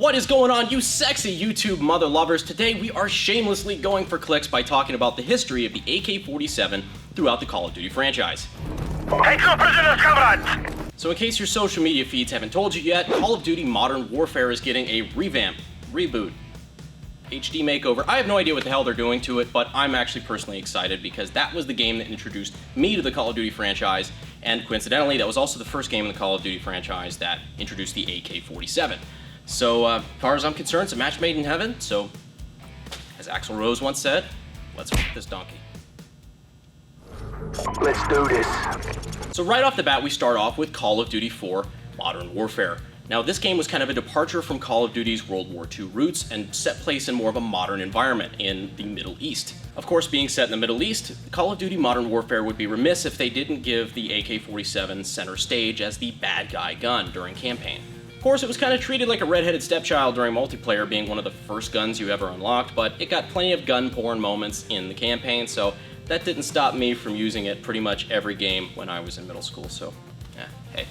What is going on, you sexy YouTube mother lovers? Today we are shamelessly going for clicks by talking about the history of the AK-47 throughout the Call of Duty franchise. So in case your social media feeds haven't told you yet, Call of Duty Modern Warfare is getting a revamp, reboot, HD makeover. I have no idea what the hell they're doing to it, but I'm actually personally excited because that was the game that introduced me to the Call of Duty franchise, and coincidentally, that was also the first game in the Call of Duty franchise that introduced the AK-47. So, as far as I'm concerned, it's a match made in heaven, so, as Axl Rose once said, let's f*** this donkey. Let's do this. So right off the bat, we start off with Call of Duty 4 Modern Warfare. Now, this game was kind of a departure from Call of Duty's World War II roots and set place in more of a modern environment in the Middle East. Of course, being set in the Middle East, Call of Duty Modern Warfare would be remiss if they didn't give the AK-47 center stage as the bad guy gun during campaign. Of course, it was kind of treated like a redheaded stepchild during multiplayer, being one of the first guns you ever unlocked, but it got plenty of gun porn moments in the campaign, so that didn't stop me from using it pretty much every game when I was in middle school, so hey.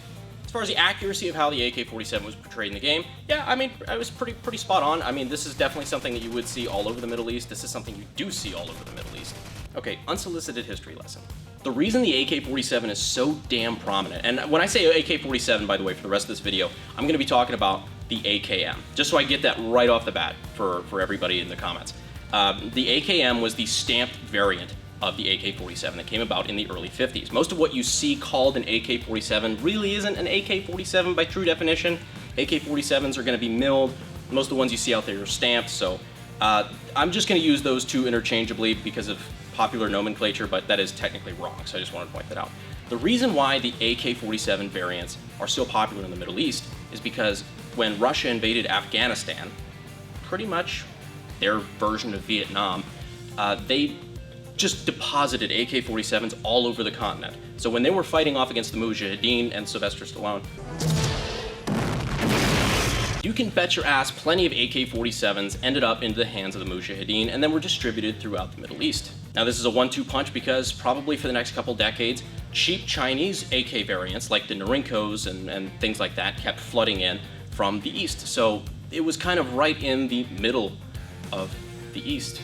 As far as the accuracy of how the AK-47 was portrayed in the game, yeah, I mean, I was pretty spot on. I mean, this is definitely something that you would see all over the Middle East. This is something you do see all over the Middle East. Okay, unsolicited history lesson. The reason the AK-47 is so damn prominent, and when I say AK-47, by the way, for the rest of this video, I'm going to be talking about the AKM, just so I get that right off the bat for everybody in the comments. The AKM was the stamped variant of the AK-47 that came about in the early 50s. Most of what you see called an AK-47 really isn't an AK-47 by true definition. AK-47s are going to be milled. Most of the ones you see out there are stamped, so I'm just going to use those two interchangeably because of popular nomenclature, but that is technically wrong, so I just wanted to point that out. The reason why the AK-47 variants are so popular in the Middle East is because when Russia invaded Afghanistan, pretty much their version of Vietnam, they just deposited AK-47s all over the continent. So when they were fighting off against the Mujahideen and Sylvester Stallone, you can bet your ass plenty of AK-47s ended up into the hands of the Mujahideen and then were distributed throughout the Middle East. Now this is a 1-2 punch because probably for the next couple decades, cheap Chinese AK variants like the Norinkos and things like that kept flooding in from the East. So it was kind of right in the middle of the East,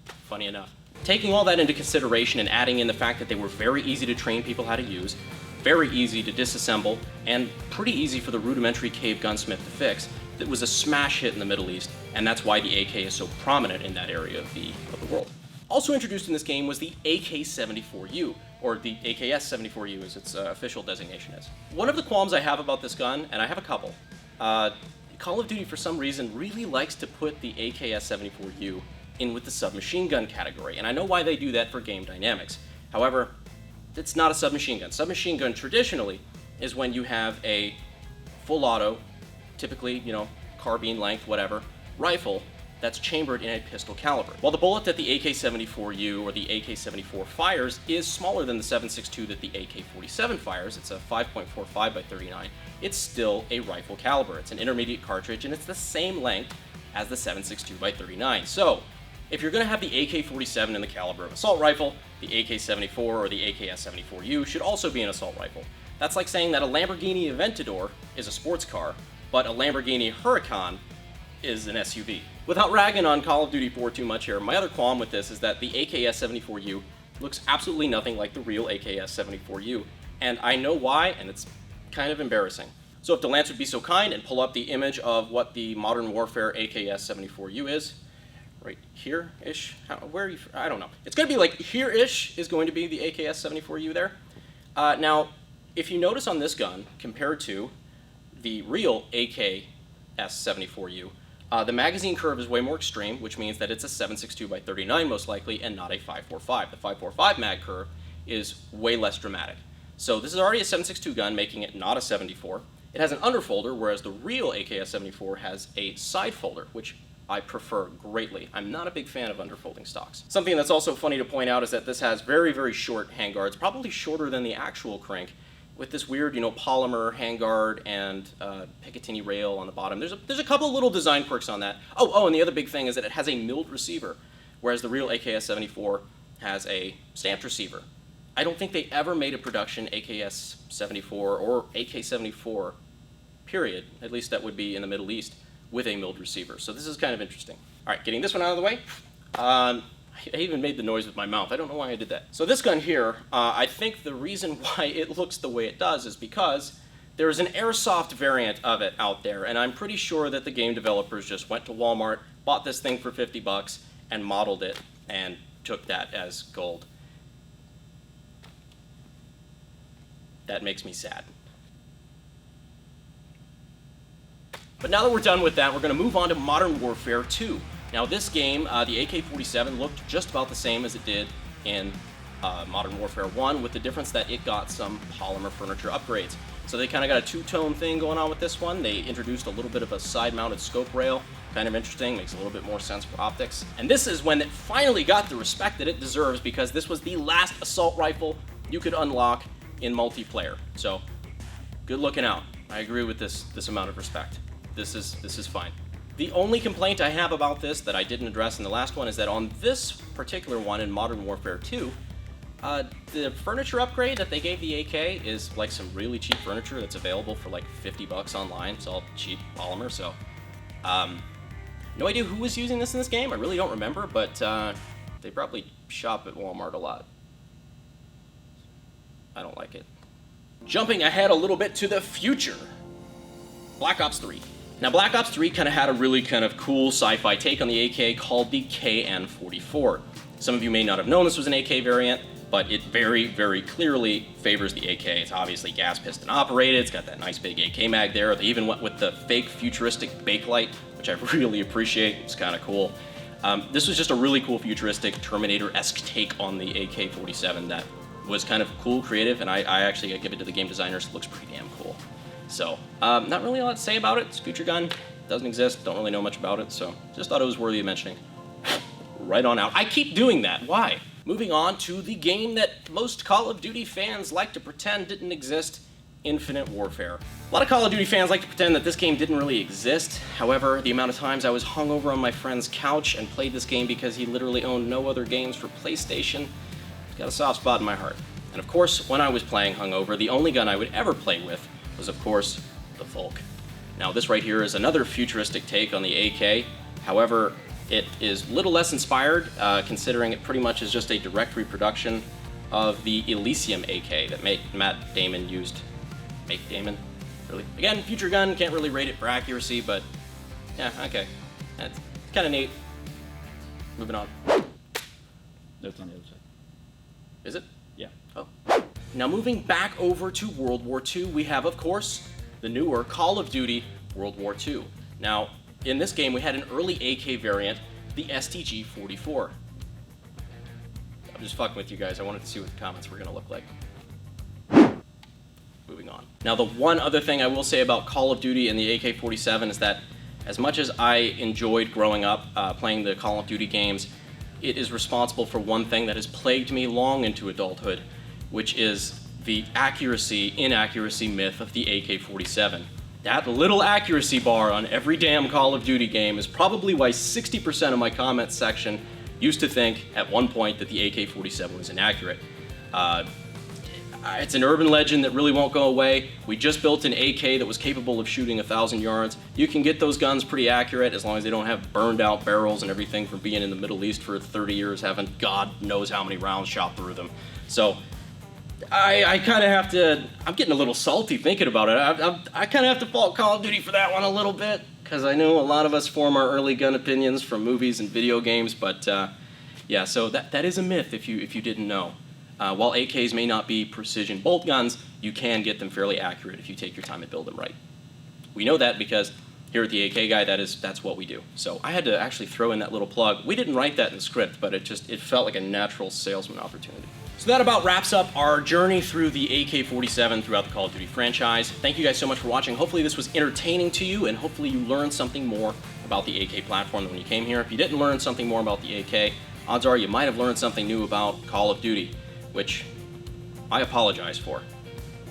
funny enough. Taking all that into consideration and adding in the fact that they were very easy to train people how to use, very easy to disassemble, and pretty easy for the rudimentary cave gunsmith to fix, it was a smash hit in the Middle East, and that's why the AK is so prominent in that area of the world. Also introduced in this game was the AK-74U, or the AKS-74U as its official designation is. One of the qualms I have about this gun, and I have a couple, Call of Duty for some reason really likes to put the AKS-74U in with the submachine gun category, and I know why they do that for game dynamics. However, it's not a submachine gun. Submachine gun traditionally is when you have a full auto, typically, carbine length, whatever, rifle that's chambered in a pistol caliber. While the bullet that the AK-74U or the AK-74 fires is smaller than the 7.62 that the AK-47 fires, it's a 5.45 by 39, it's still a rifle caliber. It's an intermediate cartridge and it's the same length as the 7.62 by 39. So, if you're going to have the AK-47 in the caliber of assault rifle, the AK-74 or the AKS-74U should also be an assault rifle. That's like saying that a Lamborghini Aventador is a sports car, but a Lamborghini Huracan is an SUV. Without ragging on Call of Duty 4 too much here, my other qualm with this is that the AKS-74U looks absolutely nothing like the real AKS-74U, and I know why, and it's kind of embarrassing. So if the Lance would be so kind and pull up the image of what the Modern Warfare AKS-74U is, right here-ish, where are you, I don't know. It's going to be like here-ish is going to be the AKS-74U there. Now, if you notice on this gun, compared to the real AKS-74U, the magazine curve is way more extreme, which means that it's a 7.62 by 39 most likely, and not a 5.45. The 5.45 mag curve is way less dramatic. So this is already a 7.62 gun, making it not a 74. It has an underfolder, whereas the real AKS-74 has a side folder, which I prefer greatly. I'm not a big fan of underfolding stocks. Something that's also funny to point out is that this has very, very short handguards, probably shorter than the actual crank, with this weird, polymer handguard and Picatinny rail on the bottom. There's a couple little design quirks on that. Oh, and the other big thing is that it has a milled receiver, whereas the real AKS-74 has a stamped receiver. I don't think they ever made a production AKS-74 or AK-74, period, at least that would be in the Middle East, with a milled receiver. So this is kind of interesting. All right, getting this one out of the way. I even made the noise with my mouth. I don't know why I did that. So this gun here, I think the reason why it looks the way it does is because there is an airsoft variant of it out there, and I'm pretty sure that the game developers just went to Walmart, bought this thing for 50 bucks, and modeled it, and took that as gold. That makes me sad. But now that we're done with that, we're going to move on to Modern Warfare 2. Now this game, the AK-47 looked just about the same as it did in Modern Warfare 1, with the difference that it got some polymer furniture upgrades. So they kind of got a two-tone thing going on with this one. They introduced a little bit of a side-mounted scope rail, kind of interesting, makes a little bit more sense for optics. And this is when it finally got the respect that it deserves, because this was the last assault rifle you could unlock in multiplayer. So good looking out. I agree with this amount of respect. This is fine. The only complaint I have about this that I didn't address in the last one is that on this particular one in Modern Warfare 2, the furniture upgrade that they gave the AK is like some really cheap furniture that's available for like 50 bucks online. It's all cheap polymer, so no idea who was using this in this game. I really don't remember, but they probably shop at Walmart a lot. I don't like it. Jumping ahead a little bit to the future, Black Ops 3. Now, Black Ops 3 kind of had a really kind of cool sci-fi take on the AK called the KN-44. Some of you may not have known this was an AK variant, but it very, very clearly favors the AK. It's obviously gas piston operated, it's got that nice big AK mag there. They even went with the fake futuristic bakelite, which I really appreciate. It's kind of cool. This was just a really cool futuristic Terminator-esque take on the AK-47 that was kind of cool, creative, and I actually gotta give it to the game designers. It looks pretty damn cool. So, not really a lot to say about it. It's a future gun, doesn't exist, don't really know much about it, so just thought it was worthy of mentioning. Right on out. I keep doing that, why? Moving on to the game that most Call of Duty fans like to pretend didn't exist, Infinite Warfare. A lot of Call of Duty fans like to pretend that this game didn't really exist. However, the amount of times I was hungover on my friend's couch and played this game because he literally owned no other games for PlayStation, it's got a soft spot in my heart. And of course, when I was playing hungover, the only gun I would ever play with was, of course, the Volk. Now, this right here is another futuristic take on the AK. However, it is little less inspired, considering it pretty much is just a direct reproduction of the Elysium AK that Matt Damon used. Make Damon? Really? Again, future gun, can't really rate it for accuracy, but yeah, okay. That's kind of neat. Moving on. That's on the other side. Is it? Yeah. Oh. Now moving back over to World War II, we have, of course, the newer Call of Duty World War II. Now, in this game, we had an early AK variant, the STG-44. I'm just fucking with you guys. I wanted to see what the comments were going to look like. Moving on. Now, the one other thing I will say about Call of Duty and the AK-47 is that as much as I enjoyed growing up playing the Call of Duty games, it is responsible for one thing that has plagued me long into adulthood, which is the inaccuracy myth of the AK-47. That little accuracy bar on every damn Call of Duty game is probably why 60% of my comments section used to think at one point that the AK-47 was inaccurate. It's an urban legend that really won't go away. We just built an AK that was capable of shooting 1,000 yards. You can get those guns pretty accurate as long as they don't have burned out barrels and everything from being in the Middle East for 30 years, having God knows how many rounds shot through them. So I kind of have to, I'm getting a little salty thinking about it. I kind of have to fault Call of Duty for that one a little bit, because I know a lot of us form our early gun opinions from movies and video games, but yeah, so that is a myth if you didn't know. While AKs may not be precision bolt guns, you can get them fairly accurate if you take your time and build them right. We know that because here at the AK Guy, that's what we do. So I had to actually throw in that little plug. We didn't write that in the script, but it felt like a natural salesman opportunity. So that about wraps up our journey through the AK-47 throughout the Call of Duty franchise. Thank you guys so much for watching. Hopefully this was entertaining to you, and hopefully you learned something more about the AK platform than when you came here. If you didn't learn something more about the AK, odds are you might have learned something new about Call of Duty, which I apologize for.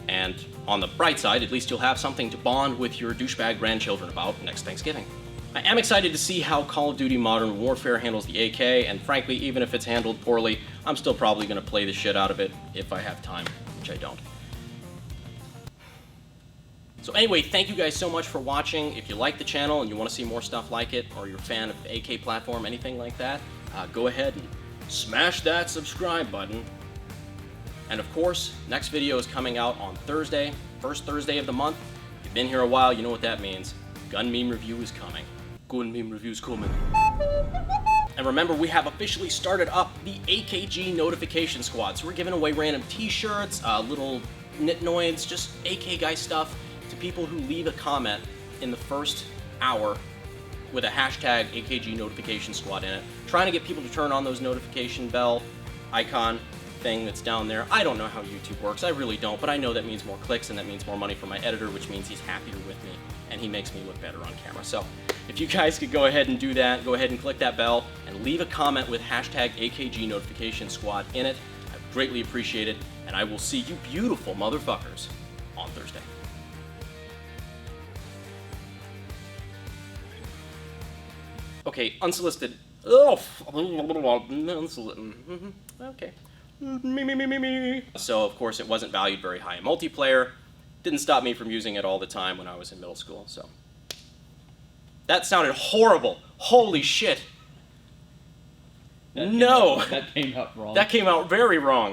And on the bright side, at least you'll have something to bond with your douchebag grandchildren about next Thanksgiving. I am excited to see how Call of Duty Modern Warfare handles the AK, and frankly, even if it's handled poorly, I'm still probably going to play the shit out of it if I have time, which I don't. So anyway, thank you guys so much for watching. If you like the channel and you want to see more stuff like it, or you're a fan of the AK platform, anything like that, go ahead and smash that subscribe button. And of course, next video is coming out on Thursday, first Thursday of the month. If you've been here a while, you know what that means. Gun meme review is coming. Gun meme review is coming. And remember, we have officially started up the AKG notification squad. So we're giving away random t-shirts, little nitnoids, just AK guy stuff to people who leave a comment in the first hour with a hashtag AKG notification squad in it. Trying to get people to turn on those notification bell icon thing that's down there. I don't know how YouTube works, I really don't, but I know that means more clicks and that means more money for my editor, which means he's happier with me and he makes me look better on camera. So if you guys could go ahead and do that, go ahead and click that bell and leave a comment with hashtag AKG notification squad in it. I greatly appreciate it, and I will see you beautiful motherfuckers on Thursday. Okay, unsolicited. Oh, unsolicited. Okay. So, of course, it wasn't valued very high in multiplayer. Didn't stop me from using it all the time when I was in middle school, so. That sounded horrible. Holy shit. No. That came out wrong. That came out very wrong.